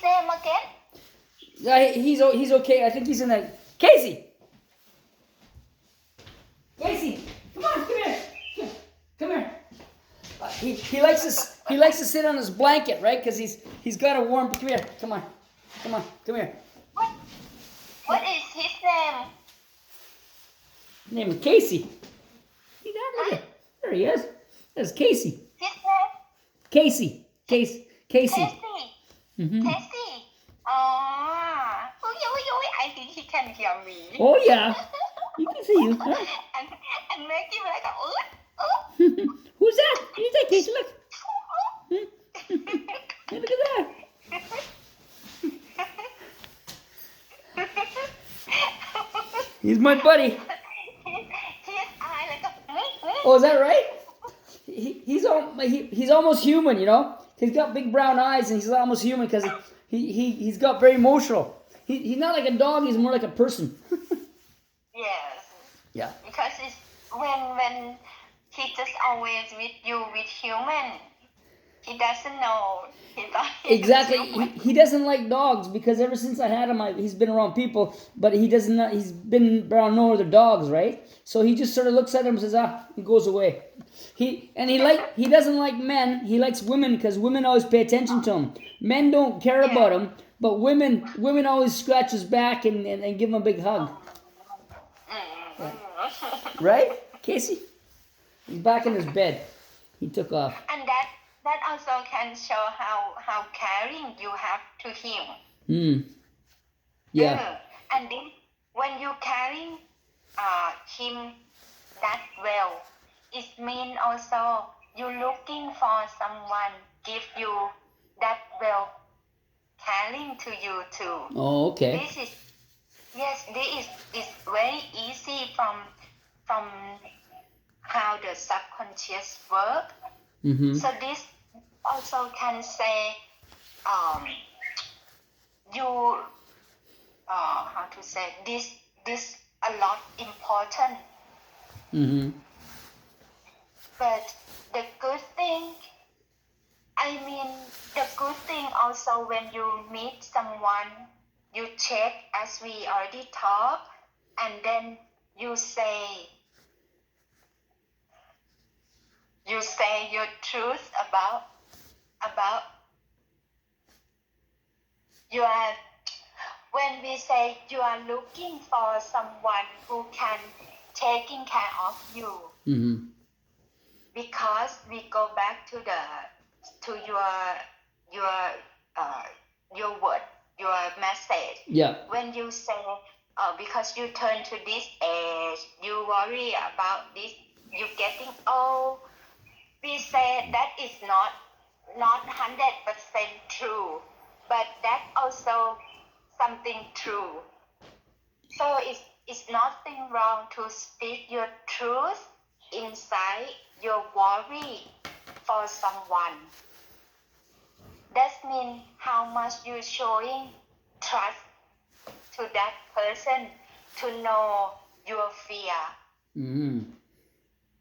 name again? He's okay. I think he's in the Casey. Casey, come on, come here. Come here. He likes to sit on his blanket, right? Because he's got a warm. Come here. Come on, come here. What is his name? His name is Casey. See that? Look at there he is. That's Casey. His name? Casey. Casey. Casey. Mm-hmm. Casey. Oh, I think he can hear me. Oh yeah. You can see you. Huh? and make him like a Who's that? Who's that, Casey? Look. Hey, look at that. He's my buddy. His eye like a Oh, is that right? He's almost human, you know. He's got big brown eyes and he's almost human because he's got very emotional. He's not like a dog. He's more like a person. Yes. Yeah. Because it's when he just always with you with human, he doesn't know. Exactly. He doesn't like dogs because ever since I had him, he's been around people, but he doesn't. He's been around no other dogs, right? So he just sort of looks at him and says, he goes away. He doesn't like men. He likes women because women always pay attention to him. Men don't care about him, but women always scratch his back and give him a big hug. Yeah. Right, Casey? He's back in his bed. He took off. And that also can show how caring you have to him. Yeah. And then when you caring him that well, it means also you looking for someone give you that well caring to you too. Oh, okay. This is very easy from how the subconscious work. Mm-hmm. So this also can say you how to say this a lot important. Mm-hmm. But the good thing also when you meet someone, you check as we already talked, and then you say your truth about you are. When we say you are looking for someone who can taking care of you, Mm-hmm. because we go back to your word, your message. Yeah. When you say, because you turn to this age, you worry about this, you getting old. We say that is not 100% true, but that also something true. So it's nothing wrong to speak your truth inside your worry for someone. That means how much you're showing trust to that person to know your fear. Mm-hmm.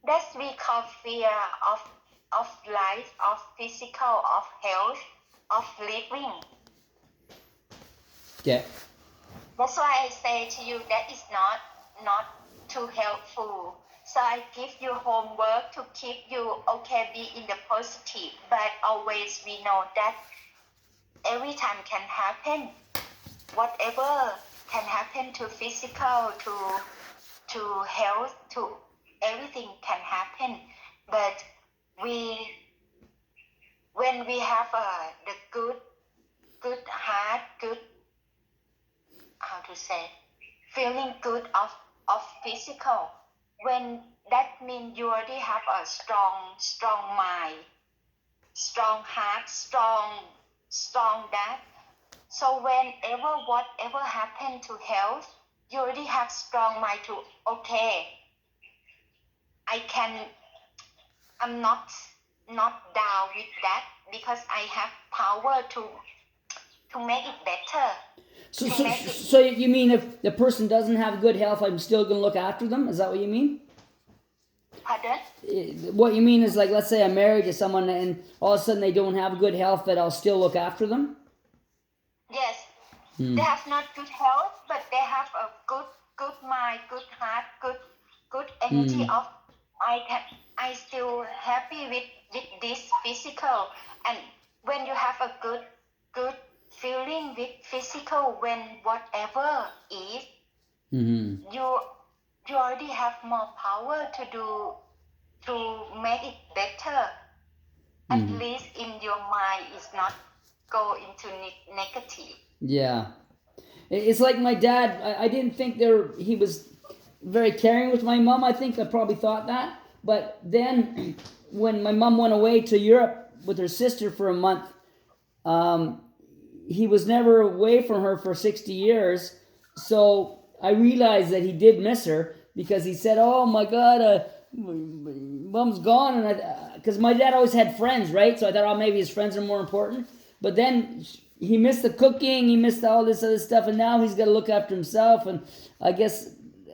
That's we call fear of life, of physical, of health, of living. Yeah. That's why I say to you that is not too helpful. So I give you homework to keep you okay, be in the positive. But always we know that every time can happen. Whatever can happen to physical, to health, to everything can happen. But when we have the good heart, good, how to say, feeling good of physical, when that means you already have a strong mind, strong heart, strong that. So whatever happened to health, you already have strong mind to, okay, I'm not down with that because I have power to make it better. So you mean if the person doesn't have good health, I'm still going to look after them? Is that what you mean? Pardon? What you mean is, like, let's say I'm married to someone and all of a sudden they don't have good health, but I'll still look after them? Mm. They have not good health, but they have a good mind, good heart, good energy Mm. of I still happy with this physical. And when you have a good feeling with physical, when whatever is, Mm-hmm. you already have more power to make it better. At Mm-hmm. least in your mind is not go into negative. Yeah. It's like my dad. I didn't think he was very caring with my mom. I think I probably thought that. But then when my mom went away to Europe with her sister for a month, um, he was never away from her for 60 years. So I realized that he did miss her because he said, "Oh my God, mom's gone." And because my dad always had friends, right? So I thought, oh, maybe his friends are more important. But then he missed the cooking, he missed all this other stuff, and now he's got to look after himself. And I guess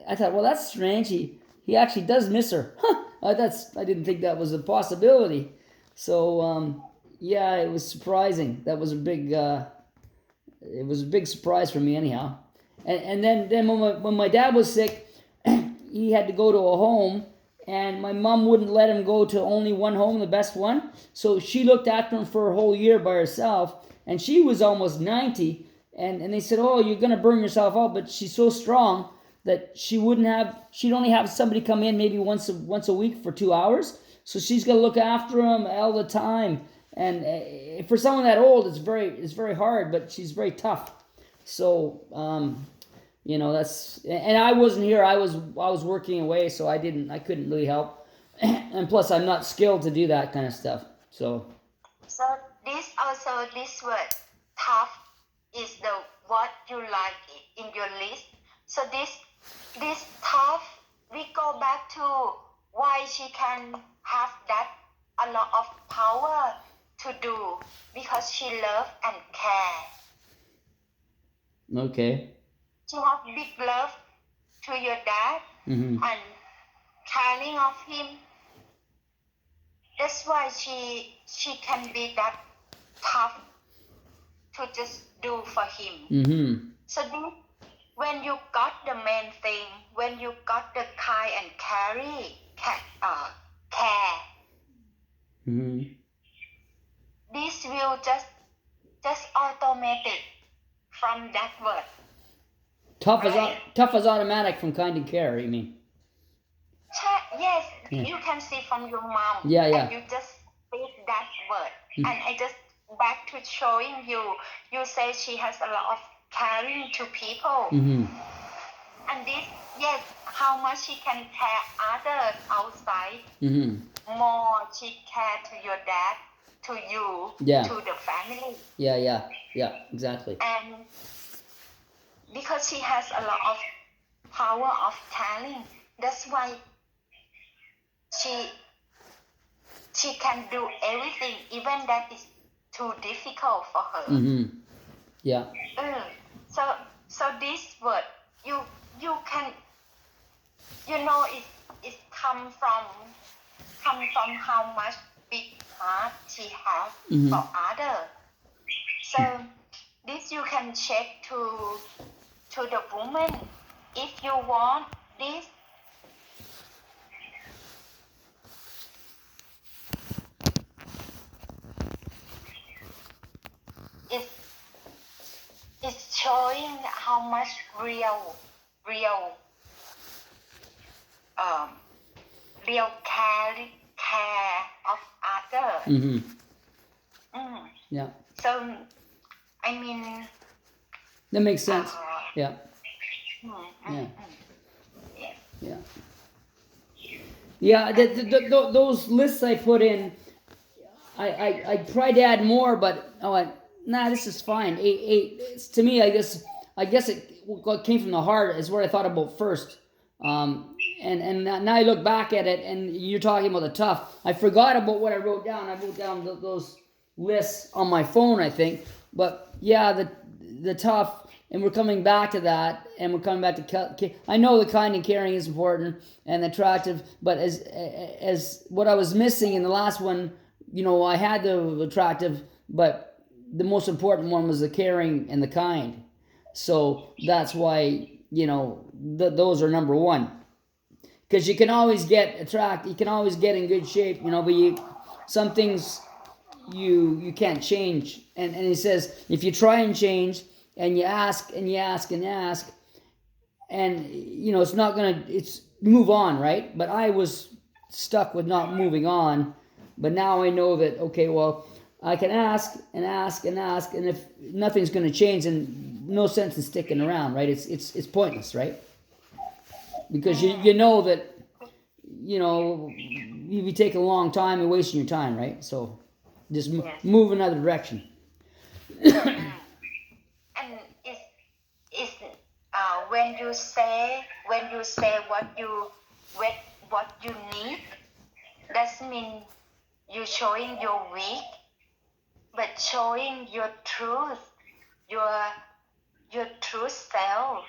I thought, well, that's strange. He actually does miss her. Huh, I didn't think that was a possibility. So yeah, it was surprising. That was a big. It was a big surprise for me, anyhow. And then when my dad was sick, he had to go to a home, and my mom wouldn't let him go to only one home, the best one. So she looked after him for a whole year by herself, and she was almost 90. And they said, "Oh, you're gonna burn yourself out," but she's so strong that she'd only have somebody come in maybe once a week for 2 hours. So she's gonna look after him all the time. And for someone that old, it's very hard, but she's very tough. So that's, and I wasn't here. I was working away, so I couldn't really help. And plus, I'm not skilled to do that kind of stuff. So So this word tough is the what you like in your list. So this tough, we go back to why she can have that a lot of power to do, because she love and care. okay. She have big love to your dad Mm-hmm. and caring of him. That's why she can be that tough to just do for him. Mm-hmm. So when you got the main thing, when you got the kind and care, Mm-hmm. this will just automatic from that word, right? Tough as automatic from Kind and Care. You mean? Yes, Yeah. you can see from your mom, Yeah. and you just speak that word, and I just back to showing you. You say she has a lot of caring to people, Mm-hmm. and this, yes, how much she can care others outside, Mm-hmm. more she care to your dad, to you, Yeah. to the family, Yeah. Exactly. and because she has a lot of power of caring, that's why she can do everything, even that is too difficult for her. Mm-hmm. Yeah. So this word, you can, it come from how much big heart she has Mm-hmm. for others. So this you can check to the woman if you want this. It's showing how much real um real care of others. Mm-hmm. Yeah. So I mean, That makes sense. Yeah. yeah. Yeah. Yeah. Those lists I put in, I tried to add more, but I went, nah, this is fine. To me, I guess what came from the heart is what I thought about first. And now I look back at it, and you're talking about the tough. I forgot about what I wrote down. I wrote down those lists on my phone, I think. But yeah, the tough, and we're coming back to that, and we're coming back to. I know the kind and caring is important and attractive, but as what I was missing in the last one, I had the attractive, but the most important one was the caring and the kind. So that's why, those are number one. Because you can always you can always get in good shape, but some things you can't change. And he says, if you try and change and you ask and you ask and you ask, and it's not gonna, it's move on, right? But I was stuck with not moving on. But now I know that, okay, well, I can ask and ask and ask, and if nothing's going to change, then no sense in sticking around, right? It's pointless, right? Because you know that you'd be taking a long time and wasting your time, right? So just Yes. move another direction. And it's when you say what you need, doesn't mean you showing your weak, but showing your truth, your true self.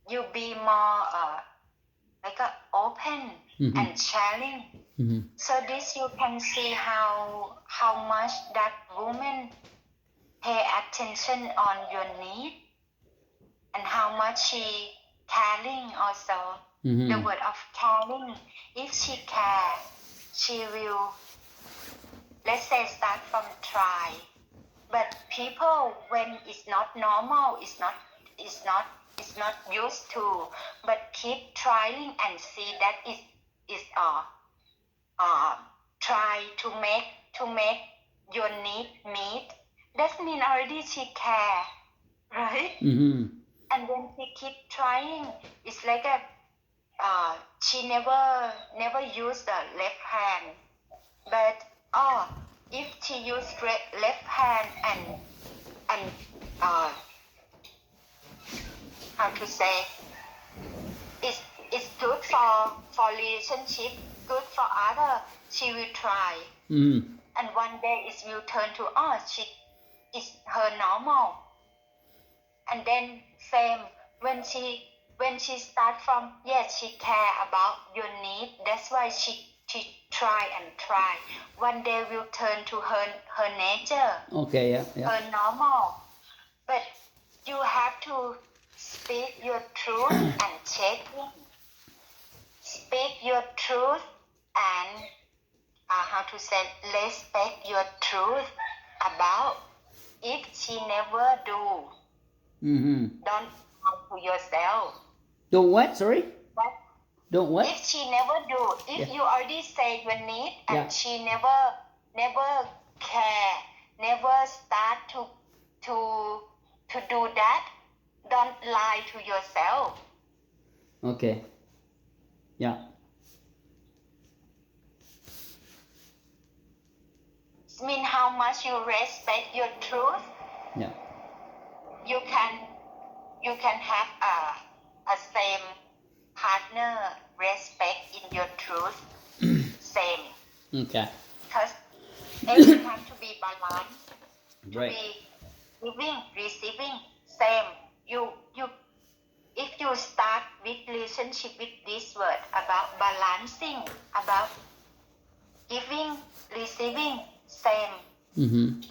You be more like open and sharing. So this you can see how much that woman pay attention on your need, and how much she caring also. The word of caring, if she care, she will, let's say, start from try. But people, when it's not normal, it's not used to, but keep trying and see that is try to make your need meet. That means already she care, right? And when she keep trying, it's like she never used the left hand, but if she use left hand and how to say, it's good for relationship, good for other, she will try. And one day it will turn to it's her normal. And then same, when she start from, yes, she care about your need, that's why she try and try. One day will turn to her nature. Okay, yeah. Her normal. But you have to speak your truth and check it. Speak your truth and how to say, respect your truth about if she never do. Don't lie to yourself. Don't what? Sorry? But don't what? If she never do, if you already say your need and she never care, never start to do that, don't lie to yourself. Okay. Yeah. It means how much you respect your truth. Yeah. You can have a same partner respect in your truth. Same. Okay. Because everything has to be balanced. Right. To be giving, receiving, same. If you start with relationship with this word about balancing, about giving, receiving, same.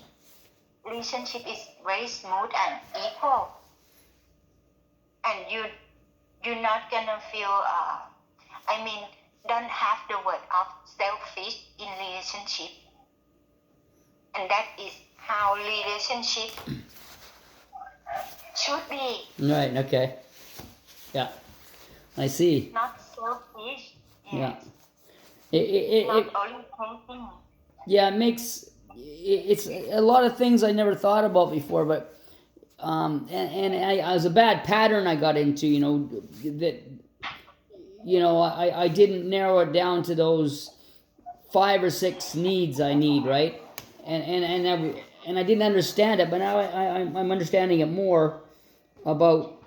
Relationship is very smooth and equal, and you're not gonna feel don't have the word of selfish in relationship, and that is how relationship should be. Right. Okay. Yeah. I see. Not selfish. Yeah. Not only thinking. Yeah, it's a lot of things I never thought about before, but and I was a bad pattern I got into, that I didn't narrow it down to those 5 or 6 needs I need, right? And I didn't understand it, but now I'm understanding it more about,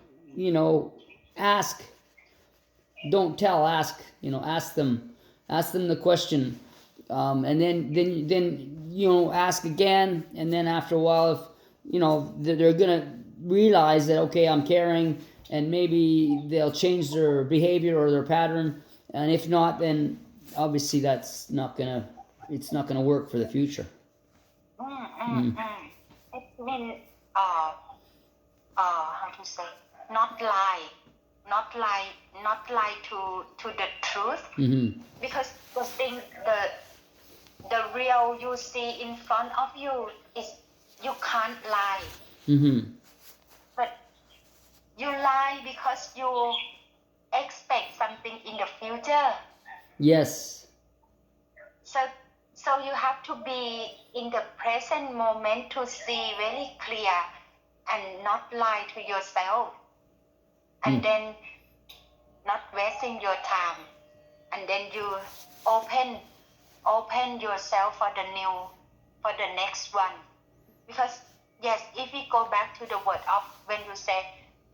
ask, don't tell, ask, ask them the question, and then ask again, and then after a while, if they're gonna realize that, okay, I'm caring, and maybe they'll change their behavior or their pattern, and if not, then obviously it's not gonna work for the future. It means how to say, not lie, not lie, not lie to the truth, Mm-hmm. because the thing, the real you see in front of you is, you can't lie, Mm-hmm. but you lie because you expect something in the future. Yes. So you have to be in the present moment to see very clear and not lie to yourself, and then not wasting your time, and then you open yourself for the next one. Because yes, if we go back to the word of when you say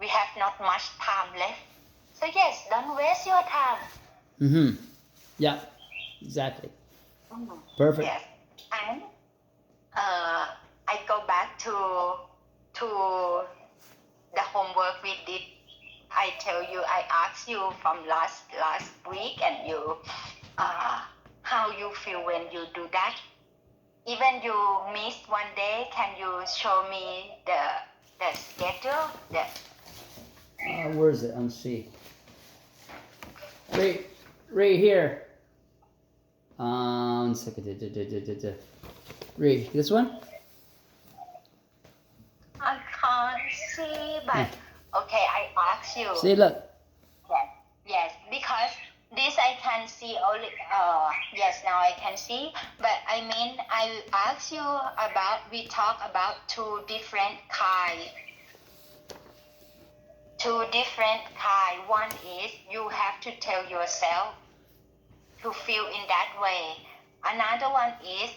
we have not much time left, so yes, don't waste your time. Mm-hmm. Yeah. Exactly. Perfect. Yes, and I go back to the homework we did. I tell you, I asked you from last week, and you how you feel when you do that. Even you missed one day, can you show me the schedule? Where is it? Let's see. Right here. One second. Right, this one? I can't see, but okay, I ask you. See, look. Yes, because this I can see only. Yes, now I can see. But I mean, I ask you about. We talk about two different kind. One is you have to tell yourself to feel in that way. Another one is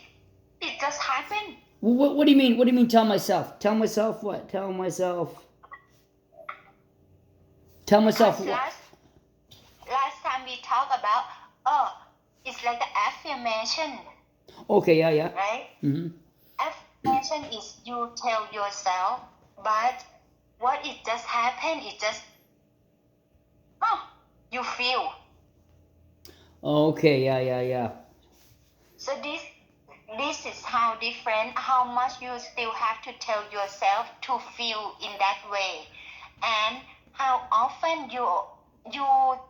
it just happened. What do you mean? What do you mean? Tell myself. Tell myself what? Tell myself. Tell myself what? Last time we talked about, it's like an affirmation. Okay, yeah. Right? Mm-hmm. Affirmation is you tell yourself, but what it just happened, it just, you feel. Okay, yeah. So this is how different, how much you still have to tell yourself to feel in that way, and how often you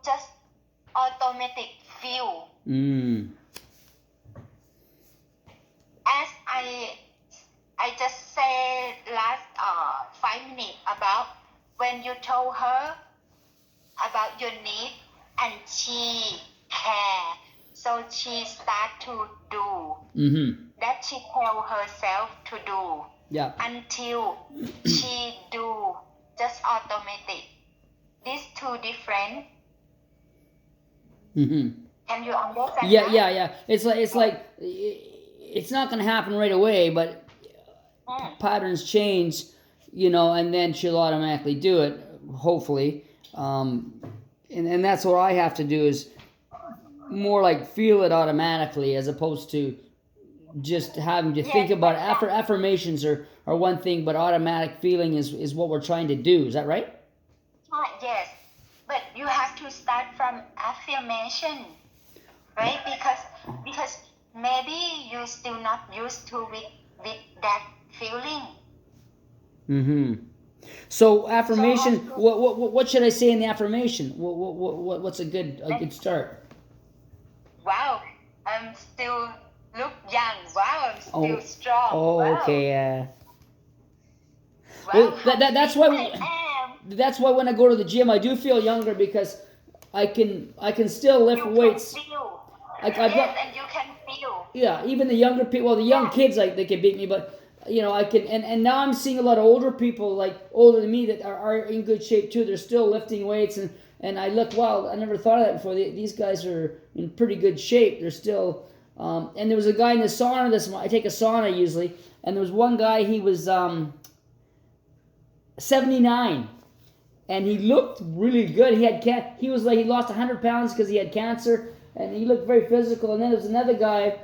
just automatic feel. As I just said last 5 minutes about when you told her about your need and she care, so she start to do that she tell herself to do. Yeah. Until she do just automatic. These two different. Can you understand? Yeah. It's like it's not gonna happen right away, but patterns change, and then she'll automatically do it, hopefully. And that's what I have to do, is more like feel it automatically, as opposed to just having to think about it. Affirmations are one thing, but automatic feeling is what we're trying to do. Is that right? Yes, but you have to start from affirmation, right? Because maybe you're still not used to with that feeling. So affirmation. What should I say in the affirmation? What's a good start? Wow, I'm still look young. Wow, I'm still strong. Wow. Okay. Wow, that's why. That's why when I go to the gym, I do feel younger, because I can still lift weights. Can feel. And you can feel. Yeah, even the younger people, the young kids, like, they can beat me, but I can. And now I'm seeing a lot of older people, like older than me, that are in good shape too. They're still lifting weights, and I look, wow, I never thought of that before. These guys are in pretty good shape. They're still. And there was a guy in the sauna. I take a sauna usually, and there was one guy. He was 79. And he looked really good. He was like, he lost 100 pounds because he had cancer, and he looked very physical. And then there was another guy,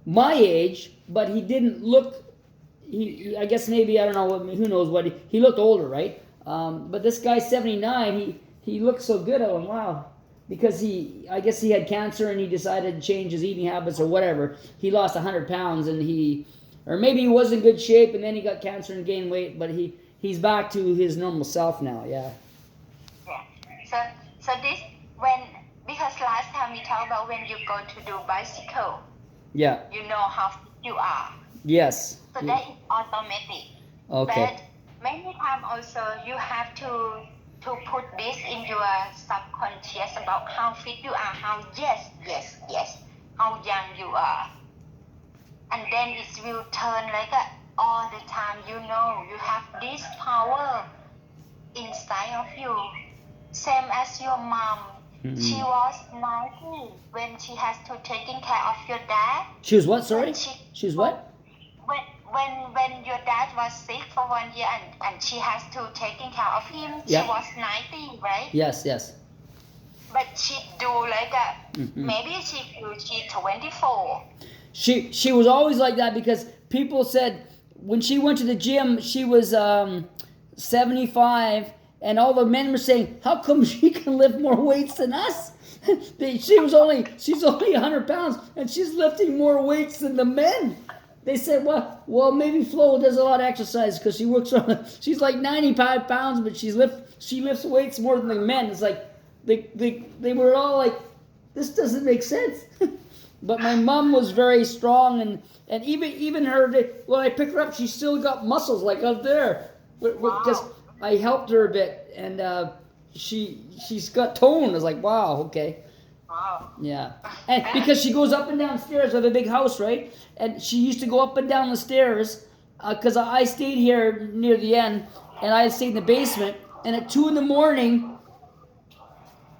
my age, but he didn't look. I guess maybe, I don't know, who knows what he looked older, right? But this guy 79, he looked so good. I went, wow, because I guess he had cancer and he decided to change his eating habits or whatever. He lost 100 pounds, and or maybe he was in good shape and then he got cancer and gained weight, but he he's back to his normal self now. Yeah. Yeah. So this when because last time we talked about when you go to do bicycle, Yeah. you know how fit you are. Yes. So that is automatic. Okay. But many times also you have to put this in your subconscious about how fit you are, how how young you are. And then it will turn like all the time, you know, you have this power inside of you. Same as your mom. She was 90 when she has to taking care of your dad. She was what? Sorry. When She was what? when your dad was sick for 1 year and she has to taking care of him, Yeah. she was 90, right? Yes. Yes. But she do like maybe she 24. She was always like that because people said when she went to the gym she was 75, and all the men were saying, "How come she can lift more weights than us?" she's only 100 pounds and she's lifting more weights than the men. They said, well, maybe Flo does a lot of exercise because she works on. She's like 95 pounds, but she lifts weights more than the men. It's like they were all like, this doesn't make sense. But my mom was very strong, and even her, when I pick her up, she still got muscles like up there, because I helped her a bit, and she's got tone. I was like, wow, okay. Wow. Yeah, and because she goes up and down stairs. We have a big house, right? And she used to go up and down the stairs because I stayed here near the end, and I stayed in the basement. And at 2 a.m,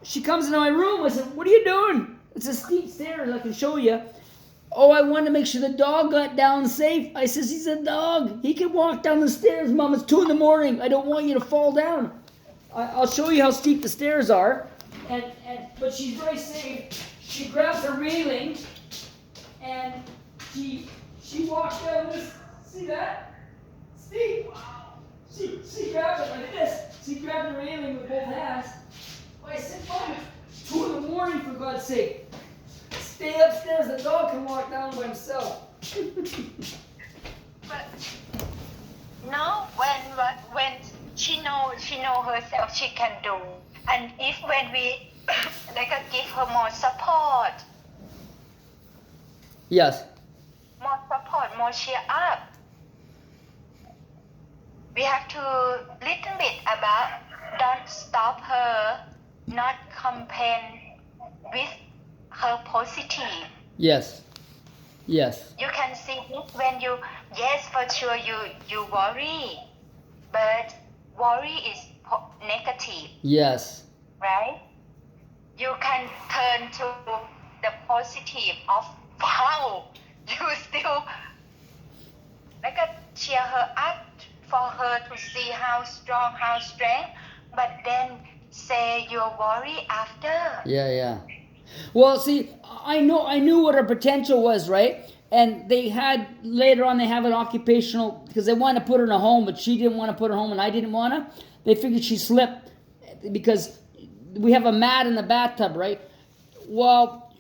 she comes into my room. I said, "What are you doing?" It's a steep stairs. I can show you. Oh, I wanted to make sure the dog got down safe. I says, "He's a dog. He can walk down the stairs, Mom. It's 2 a.m. I don't want you to fall down." I'll show you how steep the stairs are. But she's very safe. She grabs a railing and she walks down this. See that? See? She grabbed it like this. She grabbed the railing with both hands. I said, "Mom, it's 2 a.m. for God's sake. Stay upstairs. The dog can walk down by himself." But no, when she know herself, she can do. And if when we give her more support, Yes. more cheer up. We have to little bit about don't stop her, not complain with her positive. Yes. Yes. You can see it when you, yes, for sure you worry, but worry is negative, Yes. right? You can turn to the positive of, wow, you still cheer her up for her to see how strong, how strength, but then say your worry after. Yeah. Well, see, I knew what her potential was, right? And they have an occupational, because they wanted to put her in a home, but she didn't want to put her home, and I didn't want to. They figured she slipped because we have a mat in the bathtub, right? Well,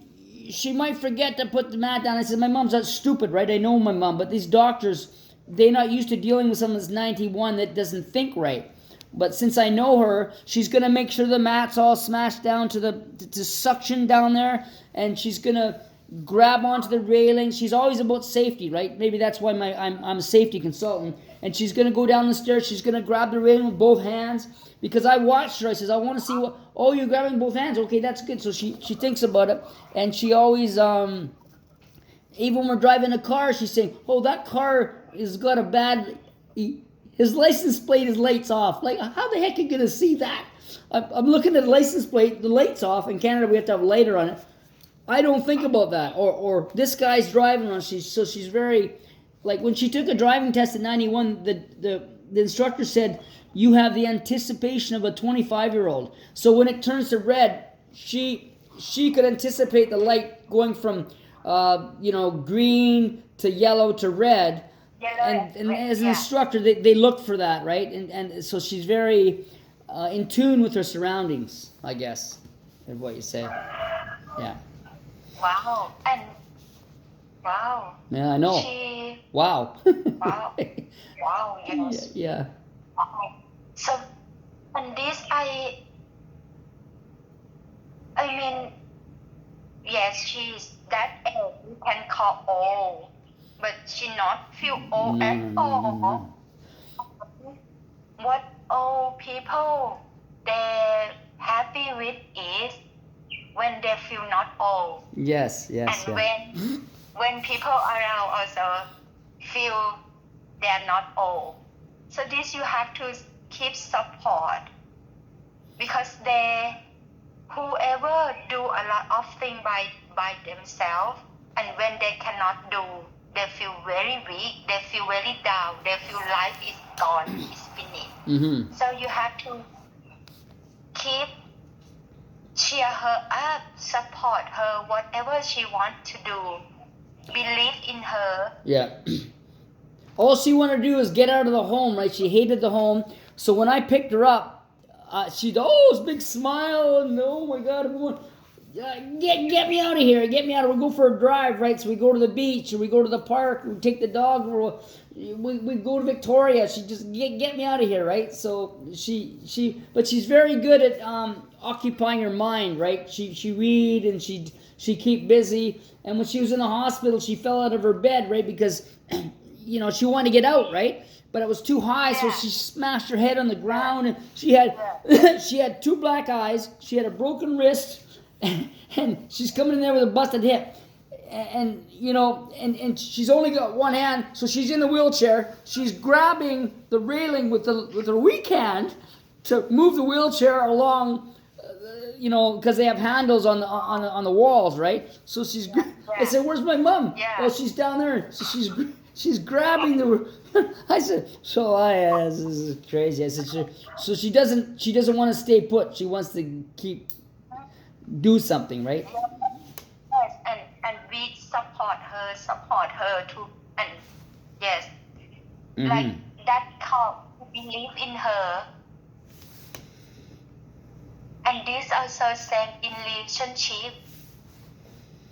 she might forget to put the mat down. I said, my mom's not stupid, right? I know my mom, but these doctors, they're not used to dealing with someone that's 91 that doesn't think right. But since I know her, she's gonna make sure the mat's all smashed down to suction down there, and she's gonna grab onto the railing. She's always about safety, right? Maybe that's why I'm a safety consultant. And she's gonna go down the stairs. She's gonna grab the railing with both hands, because I watched her. I says, I want to see what. Oh, you're grabbing both hands. Okay, that's good. So she thinks about it, and she always even when we're driving a car, she's saying, "Oh, that car has got a bad. His license plate is lights off. Like, how the heck are you gonna see that?" I'm looking at the license plate. The lights off. In Canada, we have to have a lighter on it. I don't think about that. Or this guy's driving on. She's very, like, when she took a driving test at 91, the instructor said, "You have the anticipation of a 25-year-old." So when it turns to red, she could anticipate the light going from green to yellow to red. And as an instructor, they look for that, right? And so she's very in tune with her surroundings, I guess, is what you say. Yeah. Wow. And wow. Yeah, I know. Wow. Wow. Wow. Yes. Yeah. So, and this I mean, yes, she's that age. You can call old, but she not feel old No, at no, no, no, all. no. What old people they happy with is when they feel not old, Yes, yes, and yeah. when people around also feel they are not old. So this you have to keep support, because whoever do a lot of things by themselves, and when they cannot do, they feel very weak, they feel very down, they feel life is gone, is finished. Mm-hmm. So you have to keep cheer her up, support her, whatever she wants to do, believe in her. Yeah. All she wanted to do is get out of the home, right? She hated the home. So when I picked her up, she'd this big smile and oh my God, everyone, get me out of here, get me out of here. We go for a drive, right? So we go to the beach or we go to the park, we take the dog, or we go to Victoria. She just get me out of here, right? So but she's very good at occupying her mind, right? She read and she keep busy. And when she was in the hospital, she fell out of her bed, right? Because she wanted to get out, right? But it was too high, so Yeah. she smashed her head on the ground, and she had she had 2 black eyes, she had a broken wrist, and she's coming in there with a busted hip. And and she's only got one hand, so she's in the wheelchair. She's grabbing the railing with her weak hand to move the wheelchair along, because they have handles on the walls, right? So she's. I said, "Where's my mom?" Yeah. Oh, she's down there. So she's grabbing the. I said, this is crazy. I said, so she doesn't want to stay put. She wants to do something, right? Yes, and we support her too, and yes, like that call to believe in her. And this also same in relationship.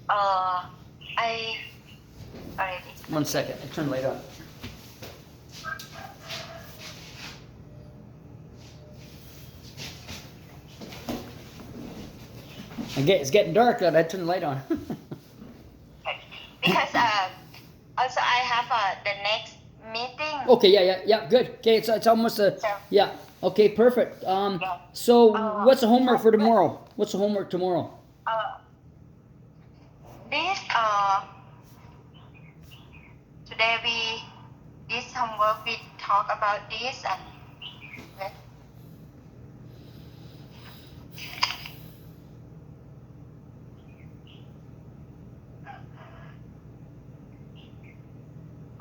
I already. 1 second. I turn the light on. It's getting dark out. I turn the light on. Because also I have the next meeting. Okay, yeah, good. Okay, it's almost yeah. Okay, perfect. So what's the homework for tomorrow? What's the homework tomorrow? This today this homework we talk about this and.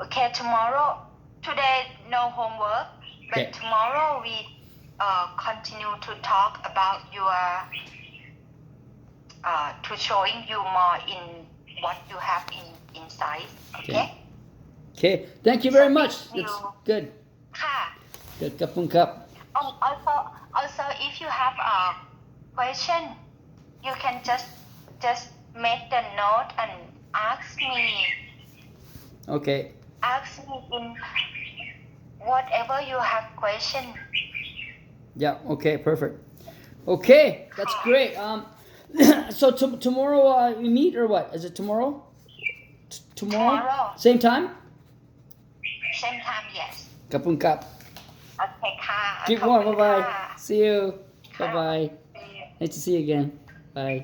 Okay, today no homework, but Okay. tomorrow we continue to talk about your to showing you more in what you have inside. Okay? Okay. Thank you very So much. thank That's you. good. ค่ะ Good. Kapun cup. Also if you have a question, you can just make the note and ask me in whatever you have question. Yeah. Okay. Perfect. Okay, that's great. So tomorrow we meet or what? Is it tomorrow? Tomorrow. Same time? Same time, yes. Kapun cup. โอเคค่ะ Keep ขอบ warm. คุณ Bye bye. ค่ะ See you. Bye bye. See you. Nice to see you again. Bye.